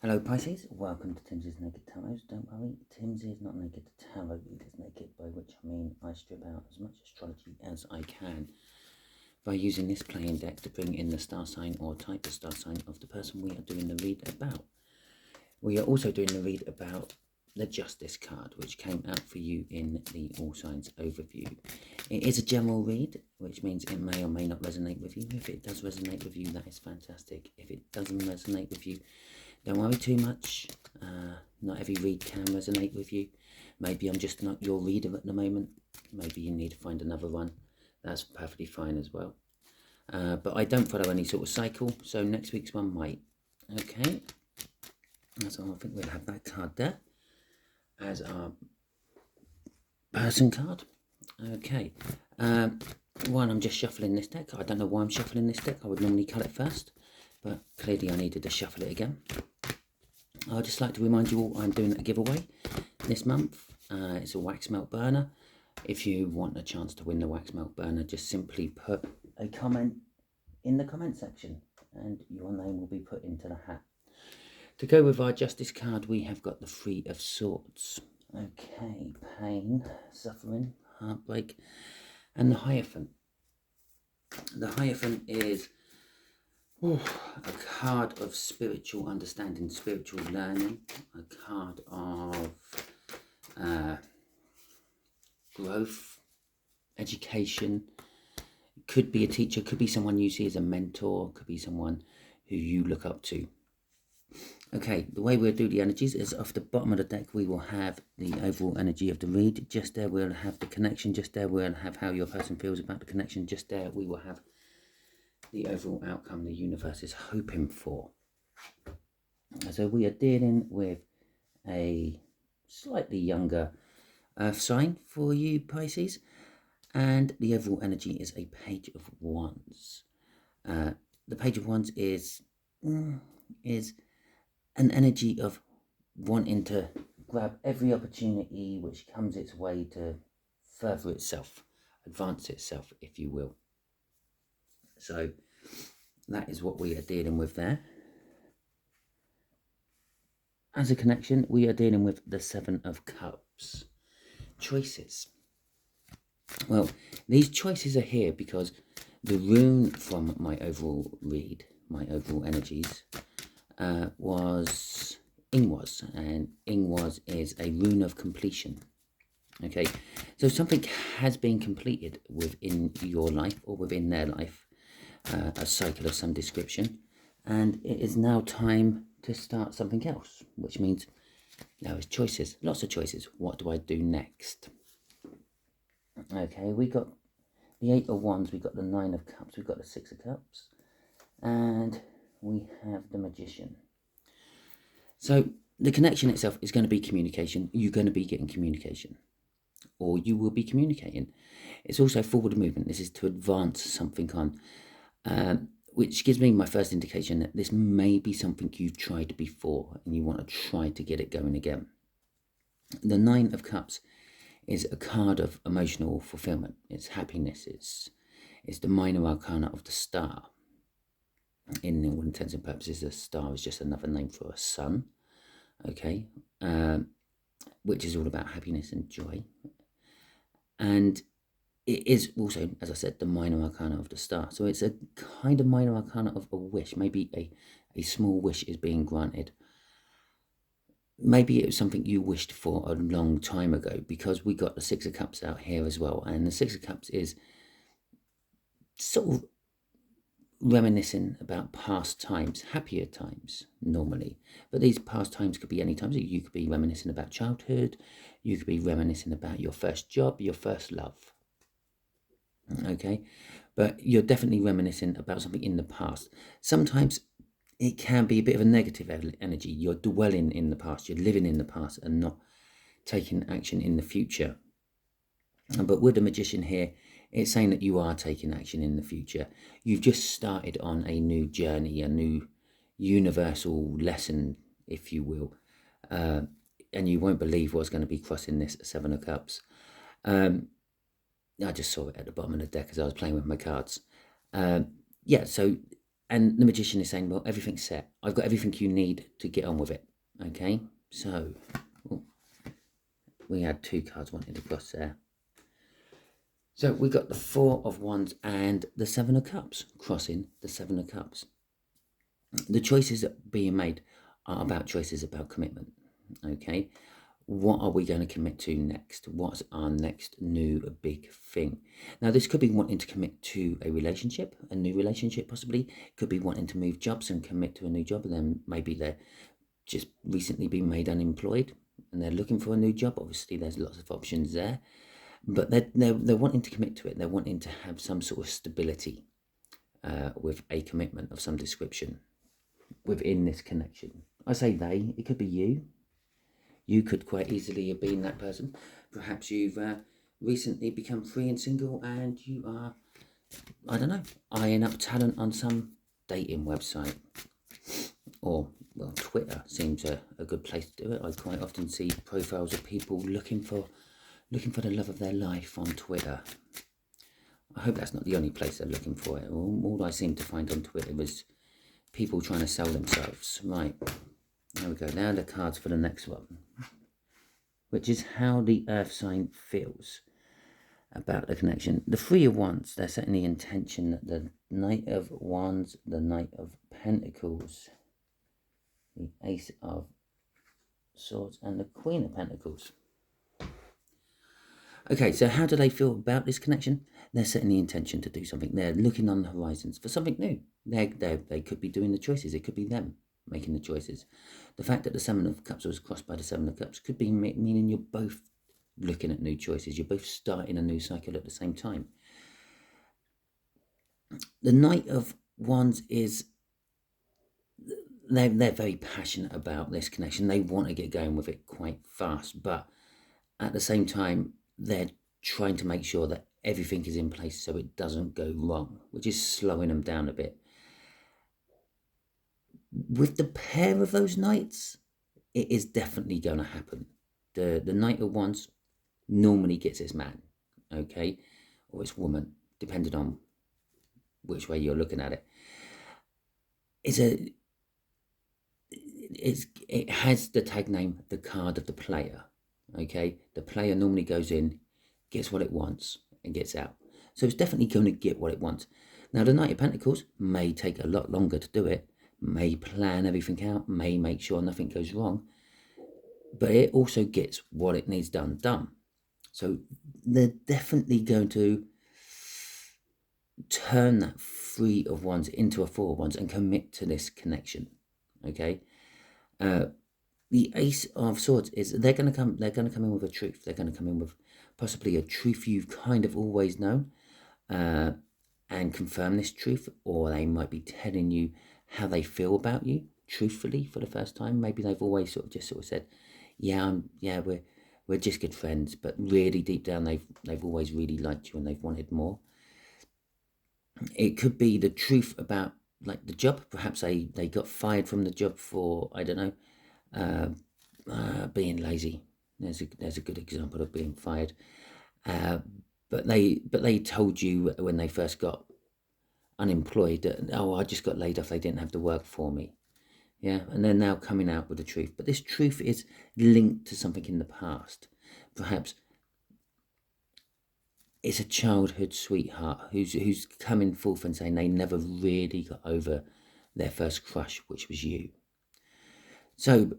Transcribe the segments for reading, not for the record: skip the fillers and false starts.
Hello Pisces, welcome to Timsy's Naked Tarot. Don't worry, Timsy is not naked, the tarot read is naked, by which I mean I strip out as much astrology as I can by using this playing deck to bring in the star sign or type of star sign of the person we are doing the read about. We are also doing the read about the Justice card, which came out for you in the All Signs overview. It is a general read, which means it may or may not resonate with you. If it does resonate with you, that is fantastic. If it doesn't resonate with you, don't worry too much. Not every read can resonate with you. Maybe I'm just not your reader at the moment. Maybe you need to find another one. That's perfectly fine as well. But I don't follow any sort of cycle, so next week's one might. Okay. So I think we'll have that card there as our person card. Okay. One, I'm just shuffling this deck. I don't know why I'm shuffling this deck. I would normally cut it first, but clearly I needed to shuffle it again. I'd just like to remind you all I'm doing a giveaway this month. It's a wax melt burner. If you want a chance to win the wax melt burner, just simply put a comment in the comment section and your name will be put into the hat. To go with our Justice card, we have got the Three of Swords. Okay, pain, suffering, heartbreak, and the Hierophant. The Hierophant is a card of spiritual understanding, spiritual learning, a card of growth, education. Could be a teacher, could be someone you see as a mentor, could be someone who you look up to. Okay, the way we'll do the energies is off the bottom of the deck we will have the overall energy of the read. Just there we'll have the connection, just there we'll have how your person feels about the connection, just there we will have the overall outcome the universe is hoping for. So we are dealing with a slightly younger earth sign for you Pisces, and the overall energy is a Page of Wands. The Page of Wands is an energy of wanting to grab every opportunity which comes its way to further itself, advance itself, if you will. So that is what we are dealing with there. As a connection, we are dealing with the Seven of Cups. Choices. Well, these choices are here because the rune from my overall read, my overall energies, was Ingwas, and Ingwas is a rune of completion. Okay, so something has been completed within your life or within their life, a cycle of some description, and it is now time to start something else, which means now is choices, lots of choices. What do I do next? Okay, we got the Eight of Wands, we got the Nine of Cups, we got the Six of Cups, and we have the Magician. So the connection itself is going to be communication. You're going to be getting communication, or you will be communicating. It's also forward movement. This is to advance something on, which gives me my first indication that this may be something you've tried before and you want to try to get it going again. The Nine of Cups is a card of emotional fulfillment. It's happiness. It's the minor arcana of the star. In all intents and purposes, a star is just another name for a sun, okay, which is all about happiness and joy. And it is also, as I said, the minor arcana of the star. So it's a kind of minor arcana of a wish. Maybe a small wish is being granted. Maybe it was something you wished for a long time ago, because we got the Six of Cups out here as well. And the Six of Cups is sort of reminiscing about past times, happier times normally, but these past times could be any times. You could be reminiscing about childhood, you could be reminiscing about your first job, your first love, okay, but you're definitely reminiscing about something in the past. Sometimes it can be a bit of a negative energy. You're dwelling in the past, you're living in the past and not taking action in the future. But with the Magician here, it's saying that you are taking action in the future. You've just started on a new journey, a new universal lesson, if you will. And you won't believe what's going to be crossing this Seven of Cups. I just saw it at the bottom of the deck as I was playing with my cards. Yeah, so And the Magician is saying, well, everything's set. I've got everything you need to get on with it. Okay, so we had 2 cards wanted to cross there. So we got the 4 of Wands and the 7 of Cups, crossing the 7 of Cups. The choices that being made are about choices about commitment. Okay, what are we going to commit to next? What's our next new big thing? Now, this could be wanting to commit to a relationship, a new relationship possibly. It could be wanting to move jobs and commit to a new job, and then maybe they're just recently been made unemployed and they're looking for a new job. Obviously, there's lots of options there, but they're wanting to commit to it. They're wanting to have some sort of stability with a commitment of some description within this connection. I say they, it could be you. You could quite easily have been that person. Perhaps you've recently become free and single and you are, I don't know, eyeing up talent on some dating website. Or, well, Twitter seems a good place to do it. I quite often see profiles of people looking for the love of their life on Twitter. I hope that's not the only place they're looking for it. All I seem to find on Twitter is people trying to sell themselves. Right, there we go. Now the cards for the next one, which is how the Earth sign feels about the connection. The 3 of Wands, they're setting the intention that the Knight of Wands, the Knight of Pentacles, the Ace of Swords, and the Queen of Pentacles. Okay, so how do they feel about this connection? They're setting the intention to do something. They're looking on the horizons for something new. They could be doing the choices. It could be them making the choices. The fact that the 7 of Cups was crossed by the 7 of Cups could be meaning you're both looking at new choices. You're both starting a new cycle at the same time. The Knight of Wands is, they're very passionate about this connection. They want to get going with it quite fast, but at the same time, they're trying to make sure that everything is in place so it doesn't go wrong, which is slowing them down a bit. With the pair of those knights, it is definitely going to happen. The Knight of Wands normally gets its man, okay, or its woman, depending on which way you're looking at it. It has the tag name, the card of the player. Okay, the player normally goes in, gets what it wants, and gets out. So it's definitely going to get what it wants. Now, the Knight of Pentacles may take a lot longer to do it, may plan everything out, may make sure nothing goes wrong, but it also gets what it needs done. So they're definitely going to turn that 3 of Wands into a 4 of Wands and commit to this connection. Okay. The Ace of Swords is they're going to come in with a truth. They're going to come in with possibly a truth you've kind of always known, and confirm this truth, or they might be telling you how they feel about you truthfully for the first time. Maybe they've always sort of said, we're just good friends, but really deep down they've always really liked you and they've wanted more. It could be the truth about like the job. Perhaps they got fired from the job for, I don't know, being lazy. There's a good example of being fired. But they told you when they first got unemployed that, oh, I just got laid off, they didn't have to work for me. Yeah, and they're now coming out with the truth. But this truth is linked to something in the past. Perhaps it's a childhood sweetheart who's coming forth and saying they never really got over their first crush, which was you. So,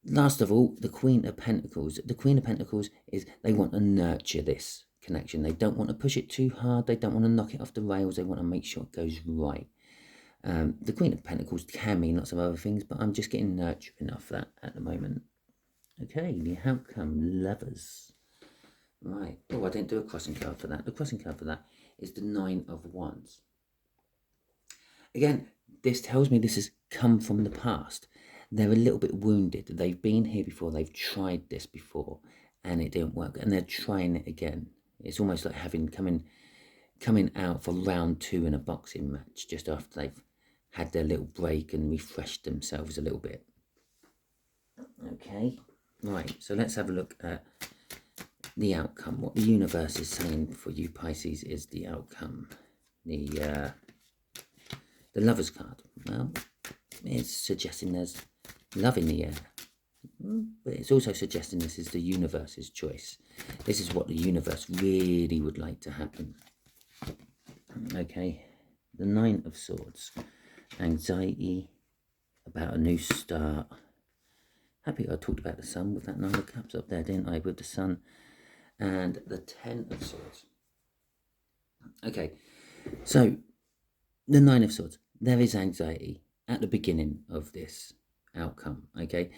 last of all, the Queen of Pentacles. The Queen of Pentacles is they want to nurture this connection. They don't want to push it too hard. They don't want to knock it off the rails. They want to make sure it goes right. The Queen of Pentacles can mean lots of other things, but I'm just getting nurturing off that at the moment. Okay, the outcome, Lovers. Right. Oh, I didn't do a crossing card for that. The crossing card for that is the 9 of Wands. Again, this tells me this has come from the past. They're a little bit wounded. They've been here before. They've tried this before, and it didn't work. And they're trying it again. It's almost like having coming out for round 2 in a boxing match just after they've had their little break and refreshed themselves a little bit. Okay. Right. So let's have a look at the outcome. What the universe is saying for you, Pisces, is the outcome. The The Lovers card, well, it's suggesting there's love in the air. But it's also suggesting this is the universe's choice. This is what the universe really would like to happen. Okay, the Nine of Swords. Anxiety about a new start. Happy I talked about the sun with that Nine of Cups up there, didn't I, with the sun. And the Ten of Swords. Okay, so the Nine of Swords. There is anxiety at the beginning of this outcome, okay?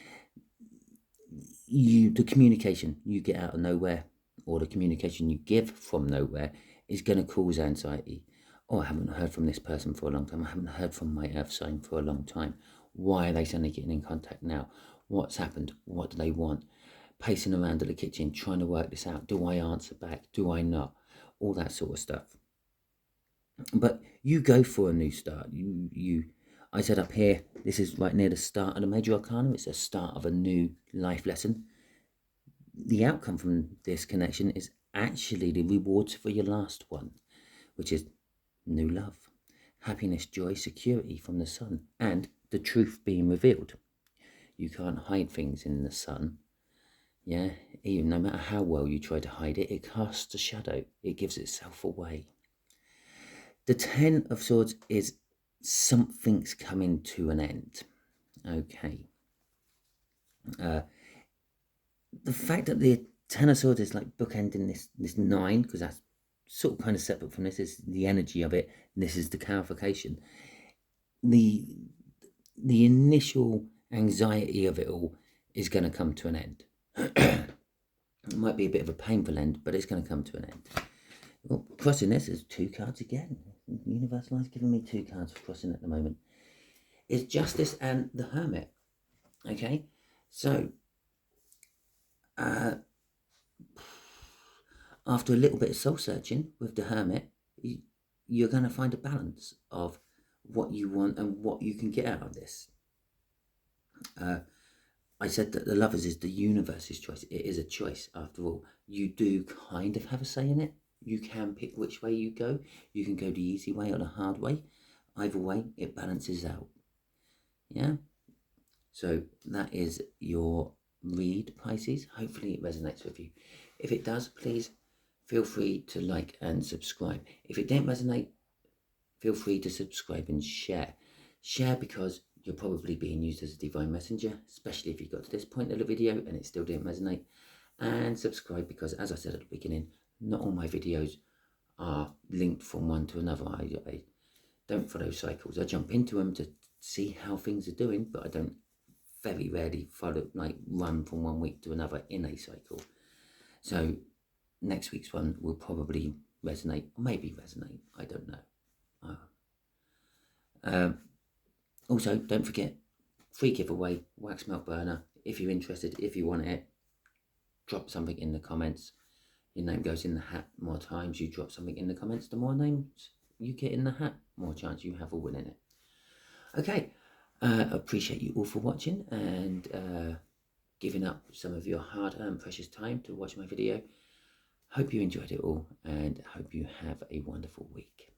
The communication you get out of nowhere, or the communication you give from nowhere, is going to cause anxiety. Oh, I haven't heard from this person for a long time. I haven't heard from my earth sign for a long time. Why are they suddenly getting in contact now? What's happened? What do they want? Pacing around in the kitchen, trying to work this out. Do I answer back? Do I not? All that sort of stuff. But you go for a new start. I said up here, this is right near the start of the Major Arcana. It's the start of a new life lesson. The outcome from this connection is actually the rewards for your last one, which is new love, happiness, joy, security from the sun, and the truth being revealed. You can't hide things in the sun. Yeah, even no matter how well you try to hide it, it casts a shadow. It gives itself away. The Ten of Swords is something's coming to an end. Okay. The fact that the Ten of Swords is like bookending this nine, because that's sort of kind of separate from this, is the energy of it. And this is the clarification. The initial anxiety of it all is going to come to an end. It might be a bit of a painful end, but it's going to come to an end. Well, crossing this is 2 cards again. Universalize giving me 2 cards for crossing at the moment. It's Justice and the Hermit. Okay, so after a little bit of soul searching with the Hermit, you're going to find a balance of what you want and what you can get out of this. I said that the Lovers is the universe's choice. It is a choice after all. You do kind of have a say in it. You can pick which way you go. You can go the easy way or the hard way. Either way, it balances out. Yeah? So that is your read, Pisces. Hopefully it resonates with you. If it does, please feel free to like and subscribe. If it didn't resonate, feel free to subscribe and share. Share because you're probably being used as a divine messenger, especially if you got to this point of the video and it still didn't resonate. And subscribe because, as I said at the beginning, not all my videos are linked from one to another. I don't follow cycles. I jump into them to see how things are doing, but I don't very rarely follow, like run from one week to another in a cycle. So next week's one will probably resonate, or maybe resonate, I don't know. Also, don't forget, free giveaway, wax melt burner. If you're interested, if you want it, drop something in the comments. Your name goes in the hat. More times you drop something in the comments, the more names you get in the hat, more chance you have of winning it. Okay, appreciate you all for watching and giving up some of your hard-earned precious time to watch my video. Hope you enjoyed it all and hope you have a wonderful week.